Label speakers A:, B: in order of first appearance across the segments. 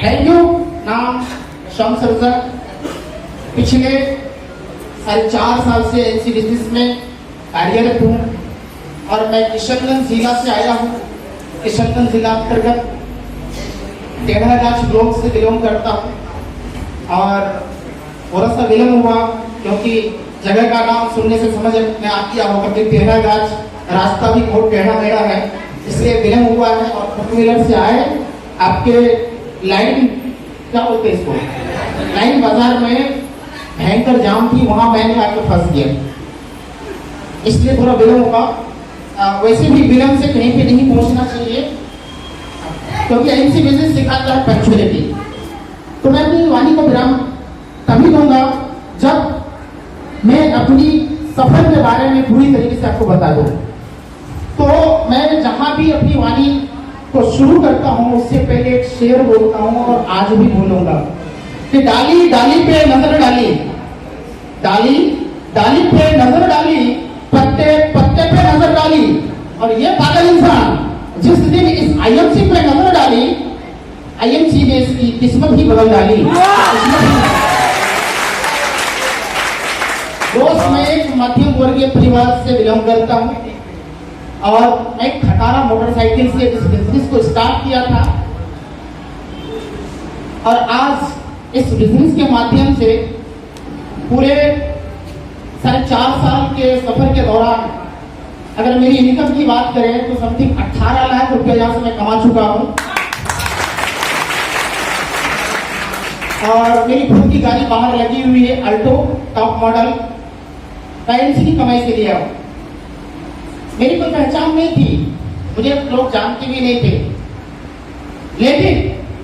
A: Thank you. नाम शम्स रज़ा। पिछले 4.5 साल से एनसी बिजनेस में कार्यरत हूँ और मैं किशनगंज जिला से आया हूँ। किशनगंज जिला अंतर्गत टेढ़ागाछ ब्लॉक से बिलोंग करता हूँ और थोड़ा सा विलम्ब हुआ क्योंकि जगह का नाम सुनने से समझ में आ गया होगा कि टेढ़ागाछ रास्ता भी बहुत टेढ़ा मेढ़ा है, इसलिए विलम्ब हुआ है। और फोर व्हीलर से आए आपके लाइन क्या बोलते हैं इसको, लाइन बाजार में भयंकर जाम थी, वहां मैंने आकर फंस गया, इसलिए थोड़ा विलम्ब हुआ। वैसे भी विलम्ब से कहीं पे नहीं पहुंचना चाहिए क्योंकि एनसी बिजनेस सिखाता है पंक्चुअलिटी। तो मैं अपनी वाणी को विराम तभी दूंगा जब मैं अपनी सफर के बारे में पूरी तरीके से आपको बता दूं। तो मैं जहां भी अपनी वाणी को शुरू करता हूं उससे पहले एक शेर बोलता हूं और आज भी बोलूंगा कि डाली डाली पे नजर डाली, डाली डाली पे नजर डाली, पत्ते पत्ते पे नजर डाली, और ये पागल इंसान जिस दिन इस आईएमसी पे नजर डाली, आईएमसी ने इसकी किस्मत ही बदल डाली। दोस्त, मैं एक मध्यम वर्गीय परिवार से बिलोंग करता हूं और मैं खटारा मोटरसाइकिल से इस बिजनेस को स्टार्ट किया था और आज इस बिजनेस के माध्यम से पूरे 4.5 साल के सफर के दौरान अगर मेरी इनकम की बात करें तो समथिंग 18 लाख रुपया यहाँ से मैं कमा चुका हूँ और मेरी खुद की गाड़ी बाहर लगी हुई है, अल्टो टॉप मॉडल। मैं इसी की कमाई से लिया हूँ। मेरी कोई पहचान नहीं थी, मुझे लोग जानते भी नहीं थे, लेकिन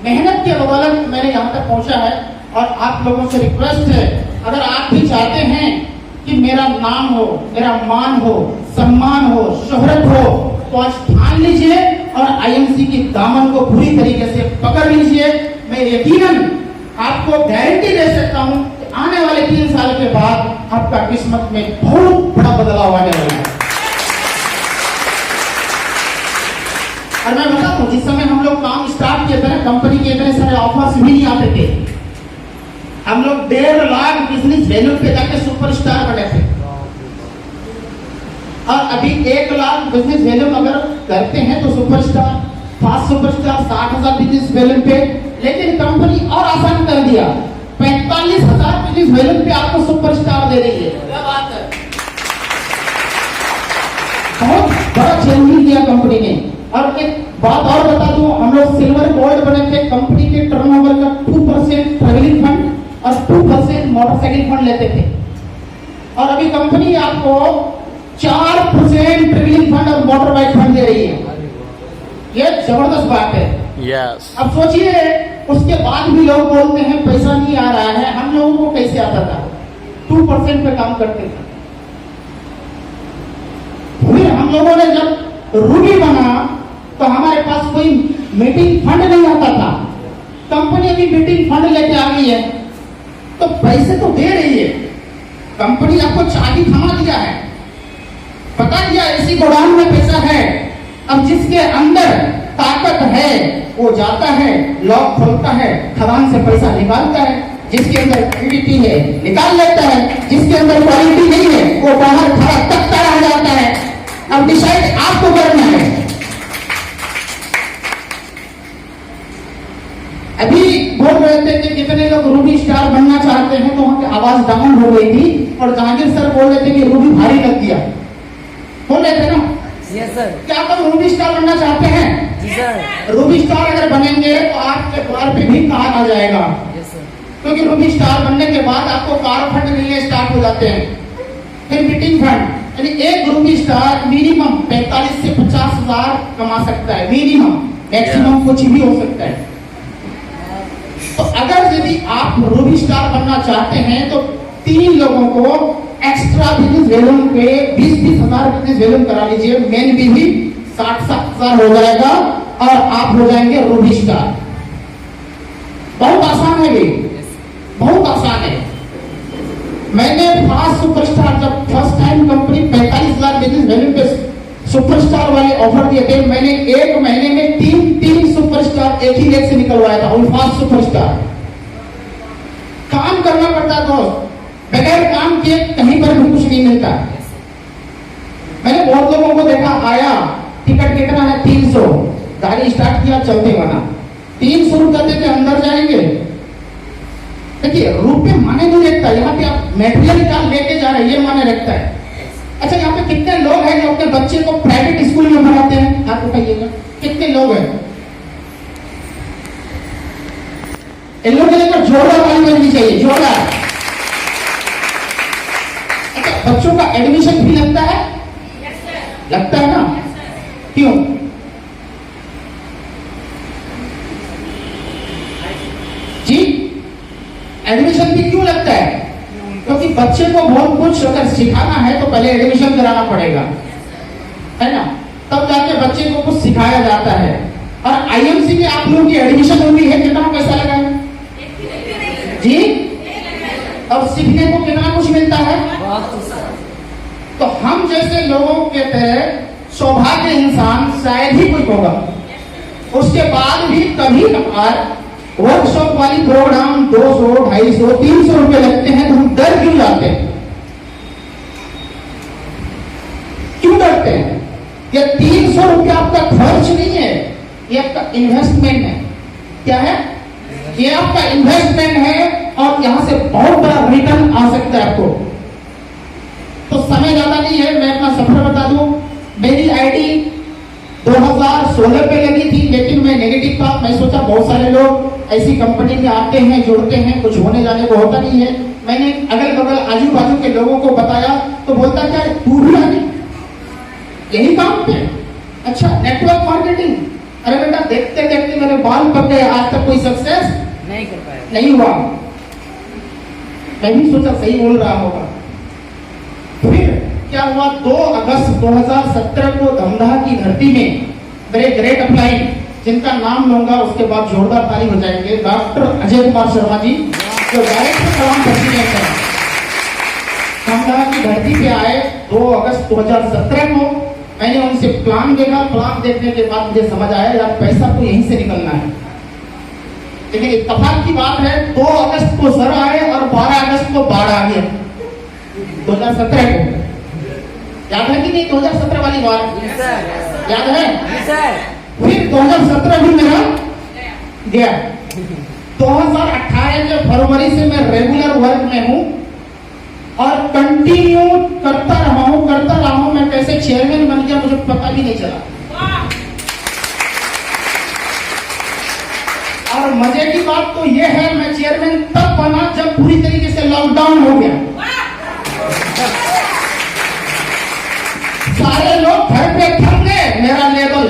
A: मेहनत के बदौलत मैंने यहाँ तक पहुंचा है। और आप लोगों से रिक्वेस्ट है, अगर आप भी चाहते हैं कि मेरा नाम हो, मेरा मान हो, सम्मान हो, शोहरत हो, तो आज ठान लीजिए और आईएमसी की दामन को पूरी तरीके से पकड़ लीजिए। मैं यकीनन आपको गारंटी दे सकता हूं कि आने वाले 3 साल के बाद आपका किस्मत में बहुत बड़ा बदलाव आने वाला है। और मैं बता दूं, जिस समय हम लोग काम स्टार्ट किए थे ना, कंपनी के इतने सारे ऑफर्स भी नहीं आते थे। हम लोग 1.5 लाख बिजनेस वैल्यू पे जाके सुपरस्टार बने थे और अभी 1 लाख बिजनेस वैल्यू अगर करते हैं तो superstar, fast superstar 60,000 business value पे। लेकिन कंपनी और आसान कर दिया, 45,000 बिजनेस वैल्यू पे आपको सुपरस्टार दे रही है। क्या बात है, बहुत बड़ा चेंजिंग किया कंपनी ने। और एक बात और बता दूं, हम लोग सिल्वर गोल्ड बने थे। कंपनी के टर्नओवर का 2% ट्रैवलिंग फंड और 2% मोटरसाइकिल फंड लेते थे और अभी कंपनी आपको 4% ट्रैवलिंग फंड और मोटर बाइक फंड दे रही है। ये जबरदस्त बात है।
B: Yes.
A: अब सोचिए, उसके बाद भी लोग बोलते हैं पैसा नहीं आ रहा है। हम लोगों को कैसे आता था? 2% पे काम करते थे। फिर हम लोगों ने जब रूबी बना तो हमारे पास कोई मीटिंग फंड नहीं आता था। कंपनी अभी मीटिंग फंड लेके आ गई है तो पैसे तो दे रही है। कंपनी आपको चाबी थमा दिया है, बता दिया इसी गोदाम में पैसा है। अब जिसके अंदर ताकत है वो जाता है, लॉक खोलता है, खदान से पैसा निकालता है। जिसके अंदर क्वालिटी है निकाल लेता है, जिसके अंदर क्वालिटी नहीं है वो बाहर खड़ा तकता रह जाता है। अब डिसाइड आपको करना है। अभी बोल रहे थे कि कितने लोग रूबी स्टार बनना चाहते हैं, तो वहां की आवाज डाउन हो गई थी और जहांगीर सर बोल रहे थे कि रूबी भारी लग गया, बोल रहे थे ना।
C: Yes sir.
A: क्या आप लोग रूबी स्टार बनना चाहते हैं?
C: जी सर।
A: रूबी स्टार अगर बनेंगे तो आपके द्वार पे भी कार आ जाएगा।
C: Yes sir.
A: क्योंकि रूबी स्टार बनने के बाद आपको कार फंड मिलने स्टार्ट हो जाते हैं, फिर मीटिंग फंड। यानी एक रूबी स्टार मिनिमम 45 से 50,000 कमा सकता है, मिनिमम। मैक्सिमम कुछ भी हो सकता है। तो अगर यदि आप रूबी स्टार बनना चाहते हैं तो 3 लोगों को एक्स्ट्रा बिजनेस वैल्यू पे 20,000 बिजनेस वैल्यू करा लीजिए। मेन भी 60,000 हो जाएगा और आप हो जाएंगे रूबी स्टार। बहुत आसान है भी, बहुत आसान है। मैंने फास्ट सुपरस्टार जब first time company 45,000 business value पे सुपरस्टार वाले ऑफर दिए थे, मैंने 1 महीने में 3 सुपरस्टार एक ही लेग से निकल करवाया था, उल्फास सुपरस्टार। काम करना पड़ता दोस्त, बगैर काम किए कहीं पर भी कुछ नहीं मिलता। मैंने बहुत लोगों को देखा, आया टिकट कितना है 300, गाड़ी स्टार्ट किया चलते बना, 300 रुपया दे के अंदर जाएंगे। देखिए रुपये माने नहीं रखता, यहाँ पे आप मेटेरियल क्या लेके जा रहे हैं ये माने रखता है। अच्छा यहाँ पे कितने लोग हैं जो अपने बच्चे को प्राइवेट स्कूल में पढ़ाते हैं, हाथ उठाइएगा, कितने लोग हैं? इन लोगों के लिए जोरदार ताली बजनी चाहिए, जोरदार। अच्छा बच्चों का एडमिशन भी लगता है, लगता है ना? क्यों? जी एडमिशन भी क्यों लगता है? क्योंकि बच्चे को बहुत कुछ अगर सिखाना है तो पहले एडमिशन कराना पड़ेगा, है ना? तब जाके बच्चे को कुछ सिखाया जाता है। और आईएमसी में आप लोगों की एडमिशन हुई है, कितना पैसा लगा है जी? और सीखने को कितना कुछ मिलता है? तो हम जैसे लोगों के तहत सौभाग्य इंसान शायद ही कोई होगा। उसके बाद भी कभी कभार वर्कशॉप वाली प्रोग्राम 200, 250, 300 रुपए लगते हैं, तो हम डर क्यों जाते हैं? क्यों डरते हैं? ये 300 रुपया आपका खर्च नहीं है, ये आपका इन्वेस्टमेंट है। क्या है? ये आपका इन्वेस्टमेंट है और यहां से बहुत बड़ा रिटर्न आ सकता है आपको। तो समय ज्यादा नहीं है, मैं अपना सफर बता दूं। मेरी आईडी 2016 पे लगी थी, लेकिन मैं नेगेटिव था। मैं सोचा बहुत सारे लोग ऐसी कंपनी में आते हैं, जुड़ते हैं, कुछ होने जाने को होता नहीं है। मैंने अगल बगल आजू बाजू के लोगों को बताया तो बोलता क्या तू भी आ गई यही काम पे? अच्छा नेटवर्क मार्केटिंग, अरे बेटा देखते देखते मेरे बाल पक गए, आज तक कोई सक्सेस
C: नहीं कर पाया,
A: नहीं हुआ। मैं भी सोचा सही बोल रहा होगा। फिर क्या हुआ, 2 अगस्त 2017 को धमदाह की धरती में मेरे ग्रेट अपलाइन, जिनका नाम लूंगा उसके बाद जोरदार ताली हो जाएंगे, डॉक्टर अजय कुमार शर्मा जी, जो डायरेक्टर कलाम प्रेसिडेंट है, धमदाह की धरती पे आए 2 अगस्त 2017 को। मैंने उनसे प्लान देखा, प्लान देखने के बाद मुझे समझ आया यार पैसा तो यहीं से निकलना है। लेकिन इत्तेफाक की बात है 2 अगस्त को सर आए और 12 अगस्त को बाढ़ आ गया 2017 को। याद है कि नहीं 2017 वाली बात? याद है? फिर 2017 भी मेरा गया। 2018 के फरवरी से मैं रेगुलर वर्क में हूं और कंटिन्यू करता रहा हूं। मैं कैसे चेयरमैन बन गया मुझे पता भी नहीं चला। और मजे की बात तो यह है, मैं चेयरमैन तब बना जब पूरी तरीके से लॉकडाउन हो गया। सारे लोग घर पे थक गए, मेरा लेवल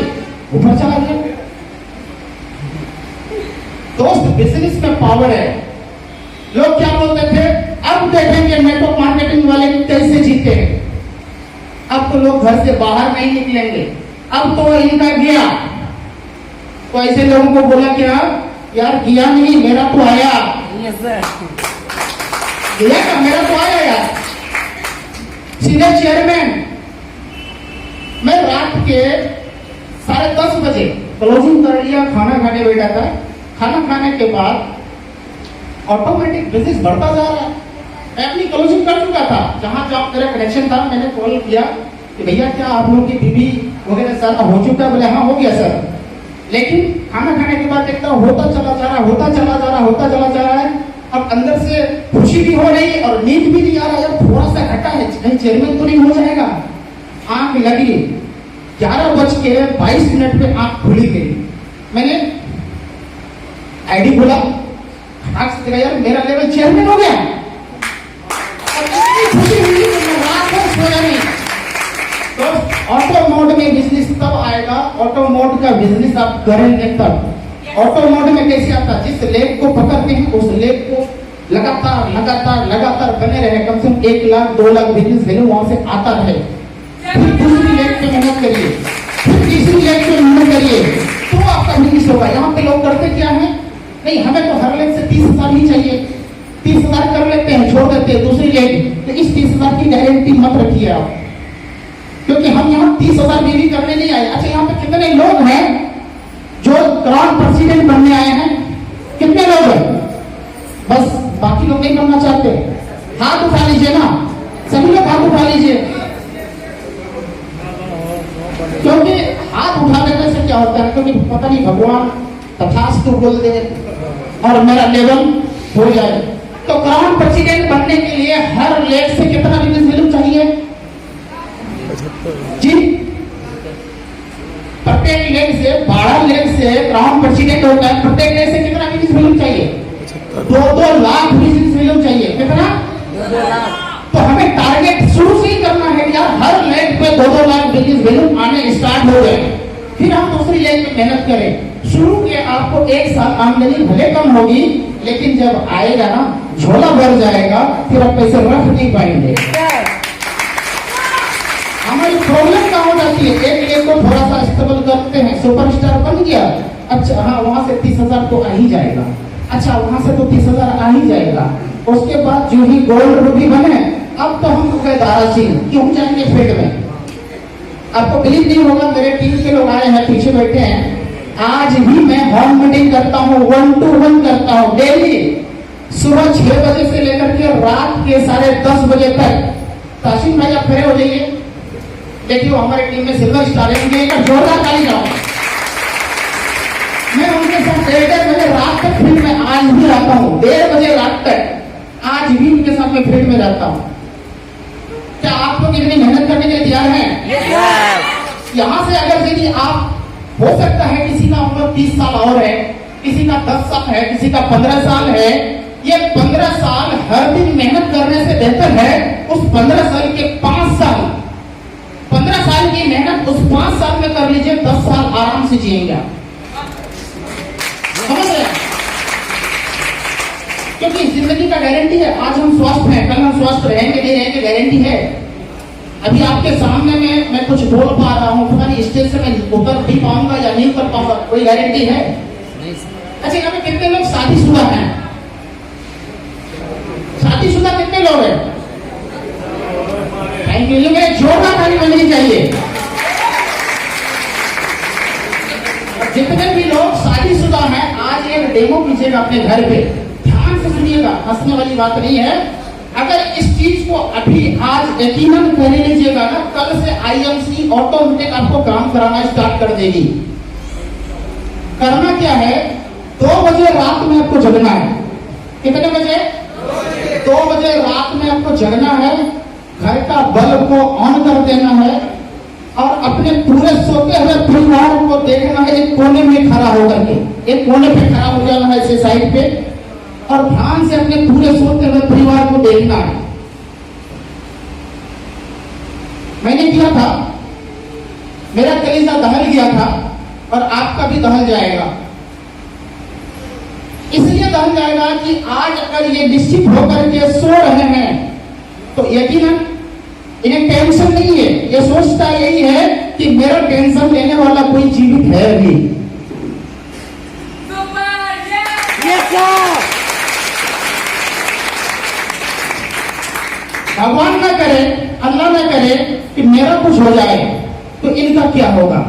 A: ऊपर चला गया। दोस्त बिजनेस में पावर है। लोग क्या बोलते थे, अब देखेंगे नेटवर्क मार्केटिंग वाले कैसे जीते हैं। अब तो लोग घर से बाहर नहीं निकलेंगे, अब तो इनका गया। तो ऐसे लोगों को बोला क्या यार गया नहीं, मेरा तो आया। गया का मेरा तो आया यार। सीधे चेयरमैन। मैं रात के 10:30 बजे क्लोजिंग कर लिया, खाना खाने बैठा था। खाना खाने के बाद ऑटोमेटिक बिजनेस बढ़ता जा रहा है। मैं अपनी क्लोजिंग कर चुका था, जहां जॉब मेरा कनेक्शन था। मैंने कॉल किया कि भैया क्या आप लोगों की बीवी वगैरह सारा हो चुका है? बोले हाँ हो गया सर। लेकिन खाना खाने के बाद देखता हूँ होता चला जा रहा है। अब अंदर से खुशी भी हो रही है और नींद भी नहीं आ रहा है, थोड़ा सा घटा है, कहीं चेयरमैन तो नहीं हो जाएगा। आंख लगी, 11:22 पे आंख खुली गई। मैंने आईडी खोला, यार मेरा लेवल चेयरमैन हो गया। खुशी हुई कि मैं रात भर सोया नहीं। तो ऑटो मोड में बिजनेस तब आएगा, ऑटो मोड का बिजनेस आप करेंगे तब। ऑटो मोड में कैसे आता? जिस लेग को पकड़ते हैं उस लेग को लगातार बने रहे, कम से कम 1 लाख 2 लाख बिजनेस वैल्यू वहां से आता रहे। फिर दूसरी लेग पे मेहनत करिए, फिर तीसरी लेग पे मेहनत करिए, तो आपका बिजनेस होगा। यहाँ पे लोग करते क्या है, नहीं हमें तो हर लेग से 30,000 ही चाहिए, 30,000 कर लेते हैं, छोड़ देते हैं दूसरी लेग। तो इस 30,000 की गारंटी मत रखिए आप, क्योंकि हम यहाँ 30,000 बीवी करने नहीं आए। अच्छा यहाँ पे कितने लोग हैं जो क्राउन प्रेसिडेंट बनने आए हैं? लीजिए ना, सभी लोग हाथ उठा लीजिए, क्योंकि हाथ उठा देने से क्या होता है, क्योंकि पता नहीं भगवान तथास्तु बोल दे और मेरा लेवल हो जाए। तो क्राउन प्रेसिडेंट बनने के लिए हर लेग से कितना बिजनेस वैल्यू चाहिए जी? प्रत्येक लेग से 12 लेग से क्राउन प्रेसिडेंट होता है, प्रत्येक लेग से कितना बिजनेस वैल्यू चाहिए? 2-2 लाख बिजनेस वैल्यू चाहिए। कितना?
C: 2 लाख।
A: तो हमें टारगेट शुरू से ही करना है यार, हर लेग पे 2-2 लाख बिजनेस वैल्यू आने स्टार्ट हो गए, फिर हम दूसरी लेग में मेहनत करें। शुरू के आपको 1 साल आमदनी भले कम होगी, लेकिन जब आएगा ना झोला भर जाएगा, फिर आप पैसे रख नहीं पाएंगे। हमारी प्रॉब्लम क्या हो जाती है, एक लेग को थोड़ा सा स्टेबल करते हैं, सुपरस्टार बन गया, अच्छा हाँ वहां से 30,000 तो आ ही जाएगा, अच्छा वहां से तो 30,000 आ ही जाएगा, उसके बाद जो ही गोल्ड रूबी बने, अब तो हम गए दाराचीन, क्यों जाएंगे फील्ड में। आपको बिलीव नहीं होगा, मेरे टीम के लोग आए हैं, पीछे बैठे हैं, आज भी मैं होम मीटिंग करता हूँ, 1-to-1 करता हूँ डेली, सुबह 6 बजे से लेकर के रात के 10:30 बजे तक। ताशिम भाई आप खड़े हो जाइए, देखिए हमारी टीम में सिल्वर स्टार है, उनके एक जोरदार ताली जाओ। मैं उनके साथ 1:30 बजे रात तक फील्ड में आज भी रहता हूँ, 1:30 बजे रात तक आज भी उनके साथ मैं फील्ड में रहता हूँ। क्या आप लोग इतनी मेहनत करने के लिए तैयार हैं? यहाँ से अगर यदि आप, हो सकता है किसी का उम्र 30 साल और है, किसी का 10 साल है, किसी का 15 साल है, ये 15 साल हर दिन मेहनत करने से बेहतर है उस 15 साल के 5 साल, 15 साल की मेहनत उस 5 साल में कर लीजिए, 10 साल आराम से जिएंगे आप। समझ रहे हैं? क्योंकि जिंदगी का गारंटी है, आज हम स्वस्थ हैं, कल हम स्वस्थ रहेंगे नहीं रहेंगे, गारंटी है। अभी आपके सामने में मैं कुछ बोल पा रहा हूँ, पता नहीं स्टेज से मैं उतर भी पाऊंगा या नहीं कर पाऊंगा, कोई गारंटी है? अच्छा यहाँ पे कितने लोग शादीशुदा हैं? शादीशुदा कितने लोग हैं? थैंक यू, मेरे जोरदार ताली बजनी चाहिए। जितने भी लोग शादीशुदा हैं, आज एक डेमो कीजिएगा अपने घर पे, ध्यान से सुनिएगा, हंसने वाली बात नहीं है। अगर इस चीज को अभी आज यकीनन कर लीजिएगा ना, कल से आईएमसी ऑटोमेटिक आपको काम कराना स्टार्ट कर देगी। करना क्या है, 2 बजे रात में आपको जगना है। कितने बजे? 2 बजे रात में आपको जगना है, घर का बल्ब को ऑन कर देना है और अपने पूरे सोते हुए परिवार को देखना है, एक कोने में खड़ा होकर के, एक कोने पे खड़ा हो जाना है इसे साइड पे, और ध्यान से अपने पूरे सोते हुए परिवार को देखना है। मैंने किया था, मेरा कलेजा दहल गया था और आपका भी दहल जाएगा। इसलिए दहल जाएगा कि आज अगर ये निश्चित होकर के सो रहे हैं तो यकीनन इन्हें टेंशन नहीं है, ये सोचता यही है कि मेरा टेंशन लेने वाला कोई जीवित है अभी। भगवान ना करे, अल्लाह ना करे कि मेरा कुछ हो जाए तो इनका क्या होगा?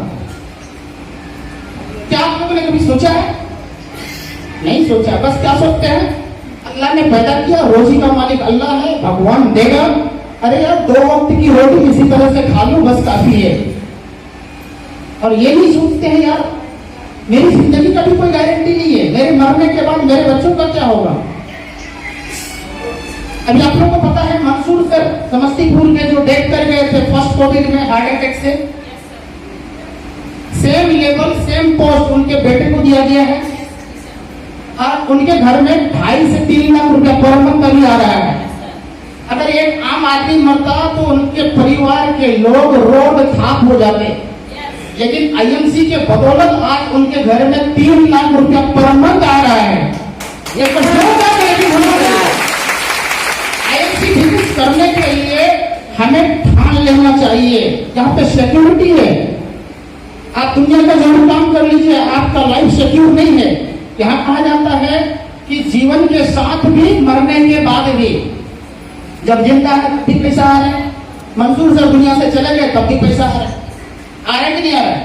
A: क्या आप लोगों ने कभी सोचा है? नहीं सोचा। बस क्या सोचते हैं, अल्लाह ने पैदा किया, रोजी का मालिक अल्लाह है, भगवान देगा। अरे यार 2 वक्त की रोटी किसी तरह से खा लो, बस काफी है। और ये नहीं सोचते हैं यार मेरी जिंदगी का भी कोई गारंटी नहीं है, मेरे मरने के बाद मेरे बच्चों का क्या होगा। अभी आप लोगों को पता है मंसूर सर समस्तीपुर में जो डेथ कर गए थे फर्स्ट कोविड में हार्ट अटैक से, सेम लेवल सेम पोस्ट उनके बेटे को दिया गया है और उनके घर में 2.5 से 3 लाख रुपया पर मंथ अभी आ रहा है। अगर एक आम आदमी मरता तो उनके परिवार के लोग रोड थाप हो जाते, लेकिन आईएमसी के बदौलत आज उनके घर में 3 लाख रुपया पर मंथ आ रहा है। ये आईएमसी बिजनेस करने के लिए हमें ठान लेना चाहिए, यहाँ पे सिक्योरिटी है। आप दुनिया का जरूर काम कर लीजिए, आपका लाइफ सिक्योर नहीं है। यहाँ कहा जाता है कि जीवन के साथ भी मरने के बाद भी, जब जिंदा है तब भी पैसा आ रहा है, मंसूर सर दुनिया से चले गए तब भी पैसा आ रहा है कि नहीं आ रहा है?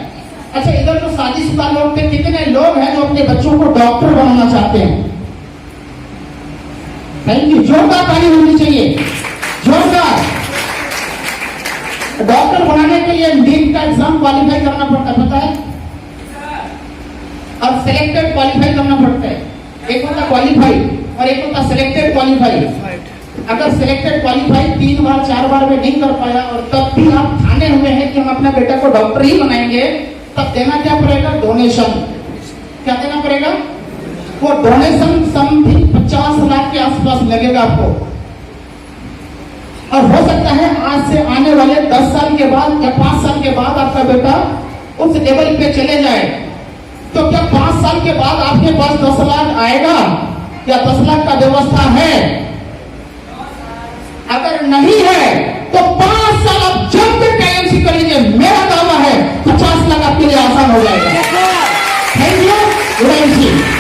A: अच्छा इधर जो शादीशुदा लोग थे, कितने लोग हैं जो अपने बच्चों को डॉक्टर बनाना चाहते हैं? थैंक यू, जोरदार ताली होनी चाहिए। जोरदार। डॉक्टर बनाने के लिए नीट का एग्जाम क्वालिफाई करना पड़ता है, पता है, और सिलेक्टेड क्वालिफाई करना पड़ता है। एक होता क्वालिफाई और एक होता सिलेक्टेड क्वालिफाई। अगर सिलेक्टेड क्वालिफाई 3 बार 4 बार में नहीं कर पाया और तब भी आप ठाने हुए हैं कि हम अपने बेटा को डॉक्टर ही बनाएंगे, तब देना क्या पड़ेगा? डोनेशन। क्या देना पड़ेगा? वो डोनेशन समथिंग 50 लाख के आसपास लगेगा आपको। और हो सकता है आज से आने वाले 10 साल के बाद या 5 साल के बाद आपका बेटा उस लेवल पे चले जाए, तो क्या 5 साल के बाद आपके पास 10 लाख आएगा या 10 लाख का व्यवस्था है? अगर नहीं है तो 5 साल आप जब तक एएमसी करेंगे, मेरा दावा है 50 लाख आपके लिए आसान हो जाएगा। Thank you.